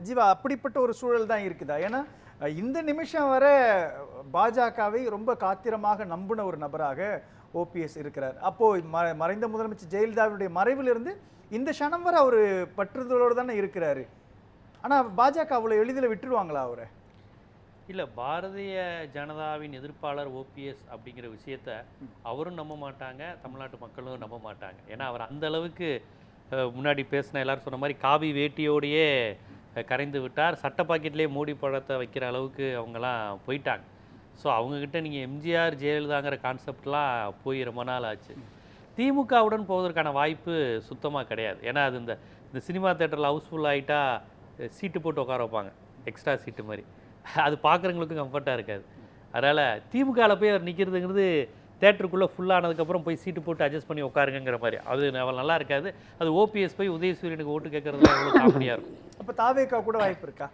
ஜீவா அப்படிப்பட்ட ஒரு சூழல் தான் இருக்குதா? ஏன்னா இந்த நிமிஷம் வரை பாஜகவை ரொம்ப காத்திரமாக நம்பின ஒரு நபராக ஓபிஎஸ் இருக்கிறார். அப்போ மறைந்த முதலமைச்சர் ஜெயலலிதாவுடைய மறைவிலிருந்து இந்த க்ஷணம் வரை அவர் பற்றுதலோடு தானே இருக்கிறாரு. ஆனா பாஜக அவ்வளவு எளிதில் விட்டுருவாங்களா அவரை? இல்லை, பாரதிய ஜனதாவின் எதிர்ப்பாளர் ஓபிஎஸ் அப்படிங்கிற விஷயத்த அவரும் நம்ப மாட்டாங்க, தமிழ்நாட்டு மக்களும் நம்ப மாட்டாங்க. ஏன்னா அவர் அந்த அளவுக்கு முன்னாடி பேசின எல்லாரும் சொன்ன மாதிரி காவி வேட்டியோடையே கரைந்து விட்டார். சட்ட பாக்கெட்லேயே மோடி பழத்தை வைக்கிற அளவுக்கு அவங்கெல்லாம் போயிட்டாங்க. ஸோ அவங்கக்கிட்ட நீங்கள் எம்ஜிஆர் ஜெயலலிதாங்கிற கான்செப்ட்லாம் போய் ரொம்ப நாள் ஆச்சு. திமுகவுடன் போவதற்கான வாய்ப்பு சுத்தமாக கிடையாது. ஏன்னா அது இந்த சினிமா தேட்டரில் ஹவுஸ்ஃபுல் ஆகிட்டா சீட்டு போட்டு உட்கார வைப்பாங்க, எக்ஸ்ட்ரா சீட்டு மாதிரி. அது பார்க்குறவங்களுக்கும் கம்ஃபர்ட்டாக இருக்காது. அதனால் திமுகவில் போய் அவர் நிற்கிறதுங்கிறது தேட்டருக்குள்ளே ஃபுல்லானதுக்கப்புறம் போய் சீட்டு போட்டு அட்ஜஸ்ட் பண்ணி உட்காருங்கிற மாதிரி அது நல்லா இருக்காது. அது ஓபிஎஸ் போய் உதயசூரியனுக்கு ஓட்டு கேட்குறதுல எவ்வளோ காமெடியாக இருக்கும். அப்போ தாவேக்கா கூட வாய்ப்பு இருக்கா?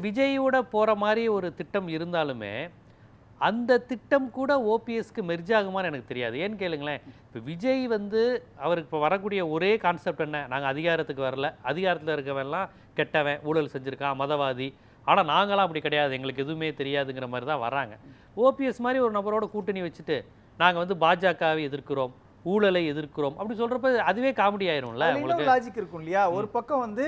விஜயோட போகிற மாதிரி ஒரு திட்டம் இருந்தாலுமே அந்த திட்டம் கூட ஓபிஎஸ்க்கு மெர்ஜ் ஆகுமான்னு எனக்கு தெரியாது. ஏன்னு கேளுங்களேன், இப்போ விஜய் அவருக்கு இப்போ வரக்கூடிய ஒரே கான்செப்ட் என்ன, நாங்கள் அதிகாரத்துக்கு வரல, அதிகாரத்தில் இருக்கவெல்லாம் கெட்டவன், ஊழல் செஞ்சுருக்கான், மதவாதி, ஆனால் நாங்களாம் அப்படி கிடையாது, எங்களுக்கு எதுவுமே தெரியாதுங்கிற மாதிரி தான் வராங்க. ஓபிஎஸ் மாதிரி ஒரு நபரோட கூட்டணி வச்சுட்டு நாங்கள் பாஜகவை எதிர்க்கிறோம், ஊழலை எதிர்க்கிறோம் அப்படி சொல்கிறப்ப அதுவே காமெடி ஆயிரும்ல. உங்களுக்கு லாஜிக் இருக்கும் இல்லையா? ஒரு பக்கம்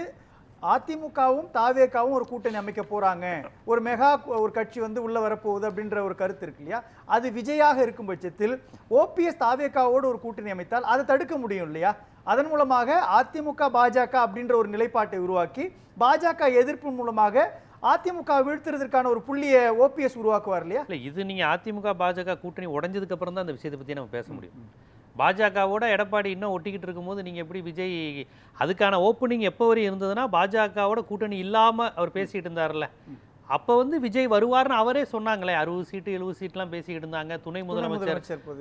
அதிமுகவும் தாவேக்காவும் ஒரு கூட்டணி அமைக்க போறாங்க, ஒரு மெகா ஒரு கட்சி உள்ள வரப்போகுது அப்படின்ற ஒரு கருத்து இருக்கு இல்லையா? அது விஜயாக இருக்கும் பட்சத்தில் ஓபிஎஸ் தாவேக்காவோடு ஒரு கூட்டணி அமைத்தால் அதை தடுக்க முடியும் இல்லையா? அதன் மூலமாக அதிமுக பாஜக அப்படின்ற ஒரு நிலைப்பாட்டை உருவாக்கி பாஜக எதிர்ப்பு மூலமாக அதிமுக வீழ்த்துறதுக்கான ஒரு புள்ளியை ஓபிஎஸ் உருவாக்குவார் இல்லையா? இல்லை, இது நீங்கள் அதிமுக பாஜக கூட்டணி உடஞ்சதுக்கு அப்புறம் தான் அந்த விஷயத்தை பற்றி நம்ம பேச முடியும். பாஜகவோட எடப்பாடி இன்னும் ஒட்டிக்கிட்டு இருக்கும்போது நீங்கள் எப்படி விஜய் அதுக்கான ஓப்பனிங் எப்போ வரையும் இருந்ததுன்னா பாஜகவோட கூட்டணி இல்லாமல் அவர் பேசிகிட்டு இருந்தார்ல, அப்போ விஜய் வருவார்னு அவரே சொன்னாங்களே. 60 சீட்டு 70 சீட்லாம் பேசிக்கிட்டு இருந்தாங்க, துணை முதலமைச்சர்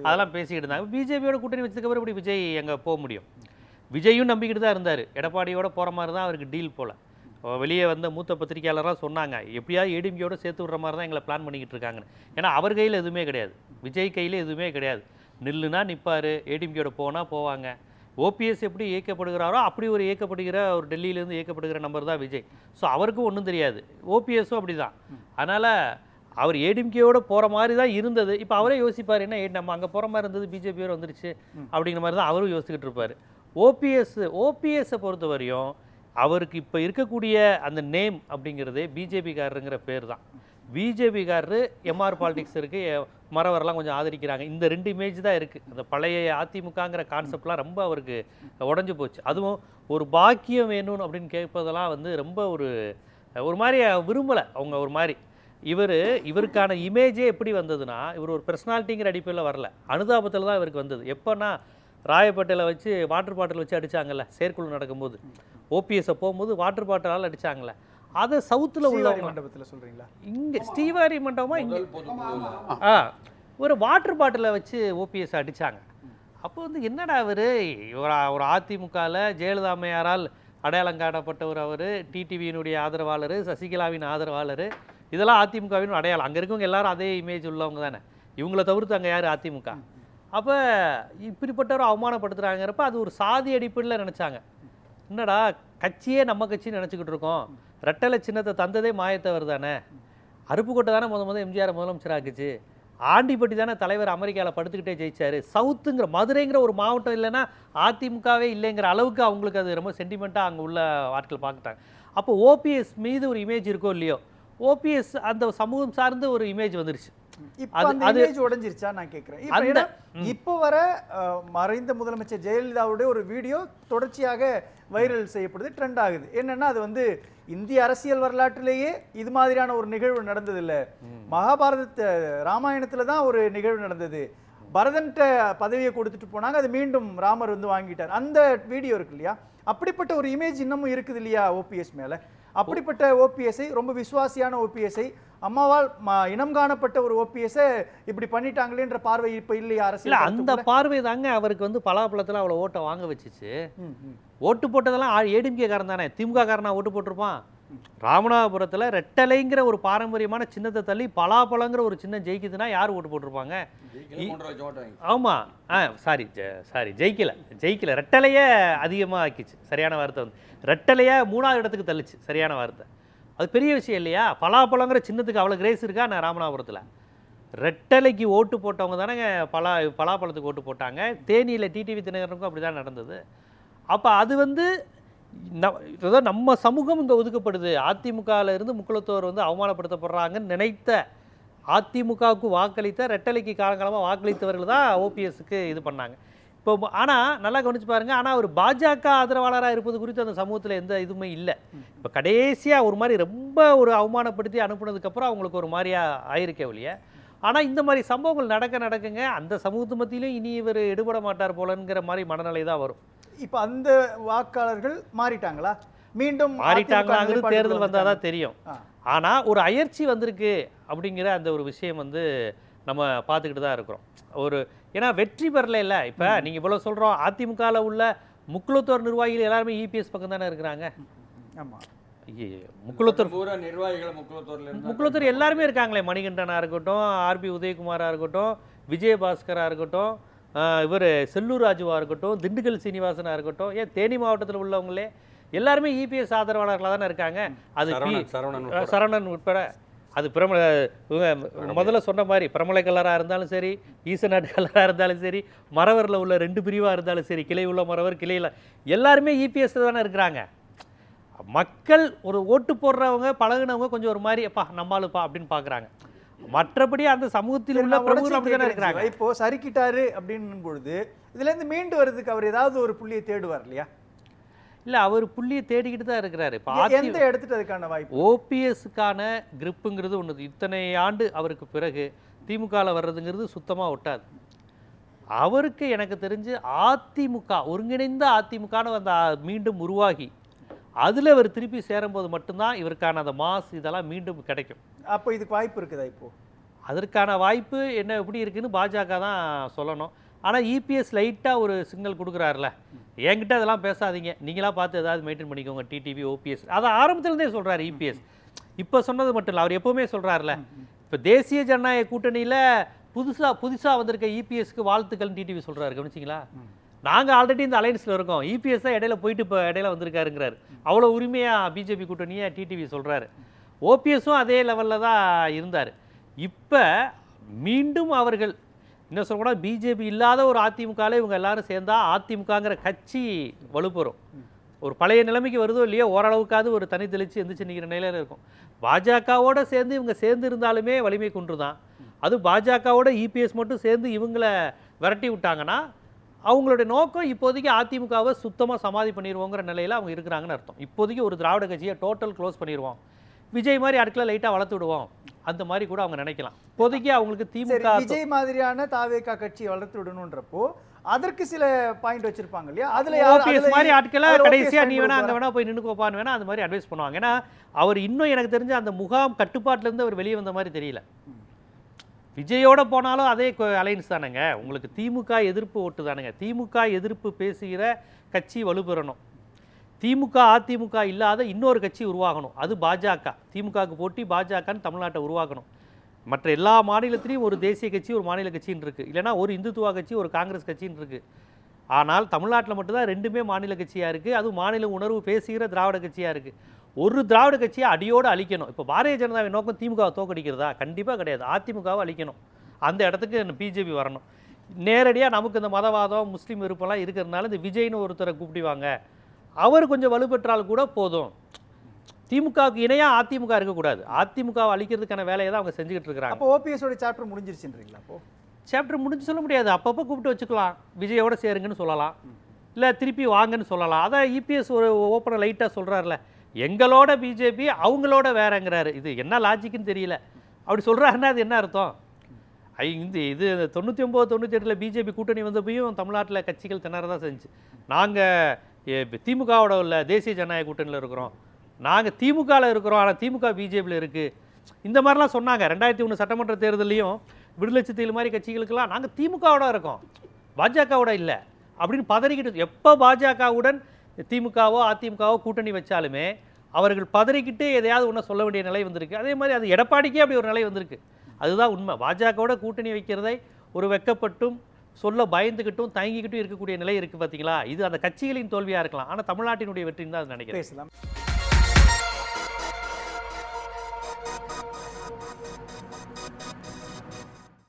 அதெல்லாம் பேசிக்கிட்டு இருந்தாங்க. பிஜேபியோட கூட்டணி வச்சதுக்கப்புறம் இப்படி விஜய் எங்கே போக முடியும்? விஜயும் நம்பிக்கிட்டு தான் இருந்தார், எடப்பாடியோட போகிற மாதிரி தான் அவருக்கு டீல் போல். வெளியே மூத்த பத்திரிகையாளராக சொன்னாங்க, எப்படியாவது ஏடிஎம்கேயோட சேர்த்து விடுற மாதிரி தான் எங்களை பிளான் பண்ணிக்கிட்டு இருக்காங்கன்னு. ஏன்னா அவர் கையில் எதுவுமே கிடையாது, விஜய் கையில் எதுவுமே கிடையாது. நில்லுனா நிற்பார், ஏடிஎம்கேயோட போனால் போவாங்க. ஓபிஎஸ் எப்படி இயக்கப்படுகிறாரோ அப்படி ஒரு இயக்கப்படுகிற ஒரு டெல்லியிலேருந்து இயக்கப்படுகிற நம்பர் தான் விஜய். ஸோ அவருக்கும் ஒன்றும் தெரியாது, ஓபிஎஸும் அப்படி தான். அதனால் அவர் ஏடிஎம்கேயோட போகிற மாதிரி தான் இருந்தது. இப்போ அவரே யோசிப்பார், என்ன நம்ம அங்கே போகிற மாதிரி இருந்தது, பிஜேபியோட வந்துருச்சு அப்படிங்கிற மாதிரி தான் அவரும் யோசிச்சுக்கிட்டு இருப்பார். ஓபிஎஸ்ஸை பொறுத்த வரையும் அவருக்கு இப்போ இருக்கக்கூடிய அந்த நேம் அப்படிங்கிறதே பிஜேபிக்காரருங்கிற பேர் தான். பிஜேபிக்காரரு எம்ஆர் பாலிடிக்ஸ் இருக்குது, மறவரெல்லாம் கொஞ்சம் ஆதரிக்கிறாங்க, இந்த 2 இமேஜ் தான் இருக்குது. அந்த பழைய அதிமுகங்கிற கான்செப்ட்லாம் ரொம்ப அவருக்கு உடஞ்சி போச்சு. அதுவும் ஒரு பாக்கியம் வேணும்னு அப்படின்னு கேட்பதெல்லாம் ரொம்ப ஒரு மாதிரி விரும்பலை அவங்க. ஒரு மாதிரி இவருக்கான இமேஜே எப்படி வந்ததுன்னா, இவர் ஒரு பர்சனாலிட்டிங்கிற அடிப்படையில் வரல, அனுதாபத்தில் தான் இவருக்கு வந்தது. எப்போன்னா ராயப்பேட்டையில் வச்சு வாட்டர் பாட்டில் வச்சு அடித்தாங்கல்ல, செயற்குழு நடக்கும்போது ஓபிஎஸ்ஸை போகும்போது வாட்டர் பாட்டிலால் அடித்தாங்கல்ல, அதை சவுத்தில் உள்ள மண்டபத்தில் சொல்கிறீங்களா? இங்கே ஸ்ரீவாரி மண்டபமா இங்கே ஒரு வாட்டர் பாட்டிலை வச்சு ஓபிஎஸ் அடித்தாங்க. அப்போ என்னடா ஒரு அதிமுகவில் ஜெயலலிதா அம்மையாரால் அடையாளம் காணப்பட்டவர், அவர் டிடிவியினுடைய ஆதரவாளர், சசிகலாவின் ஆதரவாளர், இதெல்லாம் அதிமுகவின் அடையாளம். அங்கே இருக்கவங்க எல்லாரும் அதே இமேஜ் உள்ளவங்க தானே, இவங்கள தவிர்த்து அங்கே யார் அதிமுக? அப்போ இப்படிப்பட்டவரை அவமானப்படுத்துகிறாங்கிறப்ப அது ஒரு சாதி அடிப்படையில் நினச்சாங்க. என்னடா கட்சியே நம்ம கட்சின்னு நினச்சிக்கிட்டு இருக்கோம், ரெட்டலை சின்னத்தை தந்ததே மாயத்தவர் தானே, அருப்புக்கோட்டை தானே முதல் எம்ஜிஆர் முதலமைச்சர் ஆக்குச்சு, ஆண்டிப்பட்டி தானே தலைவர் அமெரிக்காவில் படுத்துக்கிட்டே ஜெயிச்சார், சவுத்துங்கிற மதுரைங்கிற ஒரு மாவட்டம் இல்லைன்னா அதிமுகவே இல்லைங்கிற அளவுக்கு அவங்களுக்கு அது ரொம்ப சென்டிமெண்ட்டாக அங்கே உள்ள ஆட்கள் பார்த்துட்டாங்க. அப்போ ஓபிஎஸ் மீது ஒரு இமேஜ் இருக்கோ இல்லையோ, ஓபிஎஸ் அந்த சமூகம் சார்ந்த ஒரு இமேஜ் வந்துருச்சு. உடைஞ்சிருச்சா நான் கேட்கிறேன். இப்போ வர மறைந்த முதலமைச்சர் ஜெயலலிதாவுடைய ஒரு வீடியோ தொடர்ச்சியாக வைரல் செய்யப்படுது, ட்ரெண்ட் ஆகுது. என்னன்னா அது இந்திய அரசியல் வரலாற்றிலேயே இது மாதிரியான ஒரு நிகழ்வு நடந்தது இல்லை. மகாபாரத ராமாயணத்துல தான் ஒரு நிகழ்வு நடந்தது. பரதன்ட்ட பதவியை கொடுத்துட்டு போனாங்க, அது மீண்டும் ராமர் வாங்கிட்டார். அந்த வீடியோ இருக்கு இல்லையா? அப்படிப்பட்ட ஒரு இமேஜ் இன்னமும் இருக்குது இல்லையா ஓபிஎஸ் மேல? அப்படிப்பட்ட ஓபிஎஸ்ஐ, ரொம்ப விசுவாசியான ஓபிஎஸ்ஐ, அம்மாவால் இனம் காணப்பட்ட ஒரு ஓபிஎஸ்ஐ இப்படி பண்ணிட்டாங்களேன்ற பார்வை இப்ப இல்லையா அரசியல்? அந்த பார்வை தாங்க அவருக்கு பலாப்பழத்தில் அவ்வளோ ஓட்டை வாங்க வச்சுச்சு. ஓட்டு போட்டதெல்லாம் ஏடிஎம்கே காரன் தானே, திமுக காரனா ஓட்டு போட்டிருப்பான்? ராமநாதபுரத்தில் ரெட்டலைங்கிற ஒரு பாரம்பரியமான சின்னத்தை தள்ளி பலாப்பழங்கிற ஒரு சின்ன ஜெயிக்குதுன்னா யார் ஓட்டு போட்டிருப்பாங்க? ஆமாம், சாரி ஜெயிக்கல, ரெட்டலையே அதிகமாக ஆக்கிச்சு, சரியான வார்த்தை. ரெட்டலையை 3ஆவது இடத்துக்கு தள்ளிச்சு, சரியான வார்த்தை. அது பெரிய விஷயம் இல்லையா? பலாப்பழங்கிற சின்னத்துக்கு அவ்வளோ கிரேஸ் இருக்கா நான் ராமநாதபுரத்தில்? ரெட்டலைக்கு ஓட்டு போட்டவங்க தானேங்க பலாப்பழத்துக்கு ஓட்டு போட்டாங்க. தேனியில் டிடிவி தினகரனுக்கும் அப்படி தான் நடந்தது. அப்போ அது வந்து நம்ம சமூகம் இங்கே ஒதுக்கப்படுது, அதிமுகவில் இருந்து முக்குளத்தோர் வந்து அவமானப்படுத்தப்படுறாங்கன்னு நினைத்த அதிமுகவுக்கு வாக்களித்த ரெட்டலைக்கு காலங்காலமாக வாக்களித்தவர்கள் தான் ஓபிஎஸ்க்கு இது பண்ணாங்க. இப்போ ஆனால் நல்லா கவனிச்சு பாருங்க, ஆனால் அவர் பாஜக ஆதரவாளராக இருப்பது குறித்து அந்த சமூகத்தில் எந்த இதுவுமே இல்லை. இப்போ கடைசியாக ஒரு மாதிரி ரொம்ப ஒரு அவமானப்படுத்தி அனுப்புனதுக்கப்புறம் அவங்களுக்கு ஒரு மாதிரியா ஆயிருக்கே ஒழிய, ஆனால் இந்த மாதிரி சம்பவங்கள் நடக்குங்க அந்த சமூகத்து மத்தியிலும் இனி இவர் எடுபட மாட்டார் போலங்கிற மாதிரி மனநிலை தான் வரும். இப்போ அந்த வாக்காளர்கள் மாறிட்டாங்களா? மீண்டும் மாறிட்டாங்களாங்கிறது தேர்தல் வந்தால் தான் தெரியும். ஆனால் ஒரு அயற்சி வந்திருக்கு அப்படிங்கிற அந்த ஒரு விஷயம் வந்து நம்ம பார்த்துக்கிட்டு தான் இருக்கிறோம். ஏன்னா வெற்றி பெறல இல்லை. இப்போ நீங்கள் இவ்வளோ சொல்கிறோம், அதிமுகவில் உள்ள முக்குளத்தோர் நிர்வாகிகள் எல்லாருமே இபிஎஸ் பக்கம் தானே இருக்கிறாங்க. ஆமாம், முக்குளத்தூர் எல்லாருமே இருக்காங்களே. மணிகண்டனாக இருக்கட்டும், ஆர்பி உதயகுமாராக இருக்கட்டும், விஜயபாஸ்கராக இருக்கட்டும், இவர் செல்லூர் ராஜுவாக இருக்கட்டும், திண்டுக்கல் சீனிவாசனாக இருக்கட்டும், ஏன் தேனி மாவட்டத்தில் உள்ளவங்களே எல்லாருமே இபிஎஸ் ஆதரவாளர்களாக தானே இருக்காங்க. அது சரவணன் உட்பட. அது முதல்ல சொன்ன மாதிரி பிரமலை கலராக இருந்தாலும் சரி, ஈசநாட்டு கலராக இருந்தாலும் சரி, மறவரில் உள்ள 2 பிரிவாக இருந்தாலும் சரி, கிளை உள்ள மறவர் கிளையில் எல்லாருமே இபிஎஸ் தானே இருக்கிறாங்க. மக்கள் ஒரு ஓட்டு போடுறவங்க பழகுனவங்க கொஞ்சம் ஒரு மாதிரி அப்பா நம்மளுப்பா அப்படின்னு பார்க்குறாங்க. மற்றபடி அந்த சமூகத்தில் உள்ள பிரமுகர்கள் அப்படி தானே இருக்கிறாங்க. இப்போ சரிக்கிட்டாரு அப்படின்னு பொழுது இதுலேருந்து மீண்டு வர்றதுக்கு அவர் ஏதாவது ஒரு புள்ளியை தேடுவார் இல்லையா? இல்லை, அவர் புள்ளியை தேடிக்கிட்டு தான் இருக்கிறாரு. இப்போ எந்த எடுத்துட்டு அதுக்கான வாய்ப்பு? ஓபிஎஸ்க்கான கிரிப்புங்கிறது ஒன்று. இத்தனை ஆண்டு அவருக்கு பிறகு திமுகவில் வர்றதுங்கிறது சுத்தமாக ஒட்டாது. அவருக்கு எனக்கு தெரிஞ்சு அதிமுக ஒருங்கிணைந்த அதிமுகன்னு அந்த மீண்டும் உருவாகி அதில் அவர் திருப்பி சேரும்போது மட்டும்தான் இவருக்கான அந்த மாஸ் இதெல்லாம் மீண்டும் கிடைக்கும். அப்போ இதுக்கு வாய்ப்பு இருக்குதா? இப்போ அதற்கான வாய்ப்பு என்ன எப்படி இருக்குன்னு பாஜக தான் சொல்லணும். ஆனால் இபிஎஸ் லைட்டாக ஒரு சிக்னல் கொடுக்குறாருல, என்கிட்ட அதெல்லாம் பேசாதீங்க, நீங்களாக பார்த்து ஏதாவது மெயின்டைன் பண்ணிக்கோங்க டிடிவி ஓபிஎஸ். அதை ஆரம்பத்துலேருந்தே சொல்கிறார் இபிஎஸ். இப்போ சொன்னது மட்டும் இல்லை, அவர் எப்போவுமே சொல்கிறாருல. இப்போ தேசிய ஜனநாயக கூட்டணியில் புதுசாக வந்திருக்க இபிஎஸ்க்கு வாழ்த்துக்கள் டிடிவி சொல்கிறாரு. கவனிச்சிங்களா? நாங்கள் ஆல்ரெடி இந்த அலைன்ஸில் இருக்கோம், இபிஎஸ் தான் இடையில போயிட்டு இப்போ இடையில வந்திருக்காருங்கிறாரு. அவ்வளோ உரிமையாக பிஜேபி கூட்டணியை டிடிவி சொல்கிறாரு. ஓபிஎஸும் அதே லெவலில் தான் இருந்தார். இப்போ மீண்டும் அவர்கள் என்ன சொல்லக்கூடாது, பிஜேபி இல்லாத ஒரு அதிமுகவில் இவங்க எல்லாரும் சேர்ந்தா அதிமுகங்கிற கட்சி வலுப்பெறும். ஒரு பழைய நிலைமைக்கு வருதோ இல்லையோ, ஓரளவுக்காவது ஒரு தனி தெளிச்சு எந்திரிச்சு நிற்கிற நிலையில் இருக்கும். பாஜகவோட சேர்ந்து இவங்க சேர்ந்து இருந்தாலுமே வலிமை குன்று தான். அது பாஜகவோட இபிஎஸ் மட்டும் சேர்ந்து இவங்களை விரட்டி விட்டாங்கன்னா அவங்களுடைய நோக்கம் இப்போதைக்கு அதிமுகவை சுத்தமாக சமாதி பண்ணிடுவோங்கிற நிலையில் அவங்க இருக்கிறாங்கன்னு அர்த்தம். இப்போதைக்கு ஒரு திராவிட கட்சியை டோட்டல் க்ளோஸ் பண்ணிடுவோம், விஜய் மாதிரி அடுக்கல லைட்டாக வளர்த்து விடுவோம், அந்த மாதிரி கூட அவங்க நினைக்கலாம். இப்போதைக்கு அவங்களுக்கு திமுக விஜய் மாதிரியான தாவேகா கட்சியை வளர்த்து விடணுன்றப்போ அதற்கு சில பாயிண்ட் வச்சிருப்பாங்க இல்லையா? அதுல ஓபிஎஸ் மாதிரி ஆட்களை கடைசியா நீ வேணா அங்க வேணா போய் நின்னுக்கோப்பான்னு வேணா அந்த மாதிரி அட்வைஸ் பண்ணுவாங்க. ஏன்னா அவர் இன்னும் எனக்கு தெரிஞ்ச அந்த முகாம் கட்டுப்பாட்டுல இருந்து அவர் வெளியே வந்த மாதிரி தெரியல. விஜயோட போனாலும் அதே அலைன்ஸ் தானேங்க. உங்களுக்கு திமுக எதிர்ப்பு ஓட்டு தானுங்க. திமுக எதிர்ப்பு பேசுகிற கட்சி வலுப்பெறணும். திமுக அதிமுக இல்லாத இன்னொரு கட்சி உருவாகணும், அது பாஜக. திமுகவுக்கு போட்டி பாஜகன்னு தமிழ்நாட்டை உருவாக்கணும். மற்ற எல்லா மாநிலத்திலையும் ஒரு தேசிய கட்சி ஒரு மாநில கட்சின்னு இருக்குது, இல்லைனா ஒரு இந்துத்துவா கட்சி ஒரு காங்கிரஸ் கட்சின்னு இருக்குது. ஆனால் தமிழ்நாட்டில் மட்டும்தான் ரெண்டுமே மாநில கட்சியாக இருக்குது, அதுவும் மாநில உணர்வு பேசுகிற திராவிட கட்சியாக இருக்குது. ஒரு திராவிட கட்சியை அடியோடு அழிக்கணும். இப்போ பாரதிய ஜனதாவின் நோக்கம் திமுகவை தோக்கடிக்கிறதா? கண்டிப்பாக கிடையாது. அதிமுகவை அழிக்கணும், அந்த இடத்துக்கு பிஜேபி வரணும். நேரடியாக நமக்கு இந்த மதவாதம் முஸ்லீம் விருப்பம்லாம் இருக்கிறதுனால இந்த விஜய்னு ஒருத்தரை கூப்பிடுவாங்க, அவர் கொஞ்சம் வலுப்பெற்றால் கூட போதும். திமுகவுக்கு இணையாக அதிமுக இருக்கக்கூடாது. அதிமுகவை அழிக்கிறதுக்கான வேலையை தான் அவங்க செஞ்சுக்கிட்டு இருக்கிறாங்க. அப்போ ஓபிஎஸோட சாப்டர் முடிஞ்சிருச்சுன்றீங்களா? அப்போ சாப்டர் முடிஞ்சு சொல்ல முடியாது, அப்பப்போ கூப்பிட்டு வச்சுக்கலாம். விஜயோட சேருங்கன்னு சொல்லலாம், இல்லை திருப்பி வாங்கன்னு சொல்லலாம். அதான் இபிஎஸ் ஒரு ஓப்பனை லைட்டாக சொல்கிறாருல, எங்களோட பிஜேபி அவங்களோட வேறங்கிறாரு. இது என்ன லாஜிக்குன்னு தெரியல. அப்படி சொல்கிறாருன்னா அது என்ன அர்த்தம்? இது 99 98 பிஜேபி கூட்டணி வந்தப்பையும் தமிழ்நாட்டில் கட்சிகள் திணற தான் செஞ்சு. நாங்கள் திமுகவோட உள்ள தேசிய ஜனநாயக கூட்டணியில் இருக்கிறோம், நாங்கள் திமுகவில் இருக்கிறோம், ஆனால் திமுக பிஜேபியில் இருக்குது, இந்த மாதிரிலாம் சொன்னாங்க. 2001 சட்டமன்ற தேர்தலையும் விடுதலை சிறுத்தைகள் மாதிரி கட்சிகளுக்கெல்லாம் நாங்கள் திமுகவோட இருக்கோம், பாஜகவோட இல்லை அப்படின்னு பதறிக்கிட்டு. எப்போ பாஜகவுடன் திமுகவோ அதிமுகவோ கூட்டணி வச்சாலுமே அவர்கள் பதறிக்கிட்டு எதையாவது ஒன்று சொல்ல வேண்டிய நிலை வந்திருக்கு. அதே மாதிரி அது எடப்பாடிக்கே அப்படி ஒரு நிலை வந்திருக்கு. அதுதான் உண்மை. பாஜகவோட கூட்டணி வைக்கிறதை ஒரு வெக்கப்பட்டும் சொல்ல பயந்துக்கிட்டும் தயங்கிக்கிட்டும் இருக்கக்கூடிய நிலை இருக்குது பார்த்தீங்களா? இது அந்த கட்சிகளின் தோல்வியாக இருக்கலாம், ஆனால் தமிழ்நாட்டினுடைய வெற்றின்னு தான் அது நினைக்கிறேன்.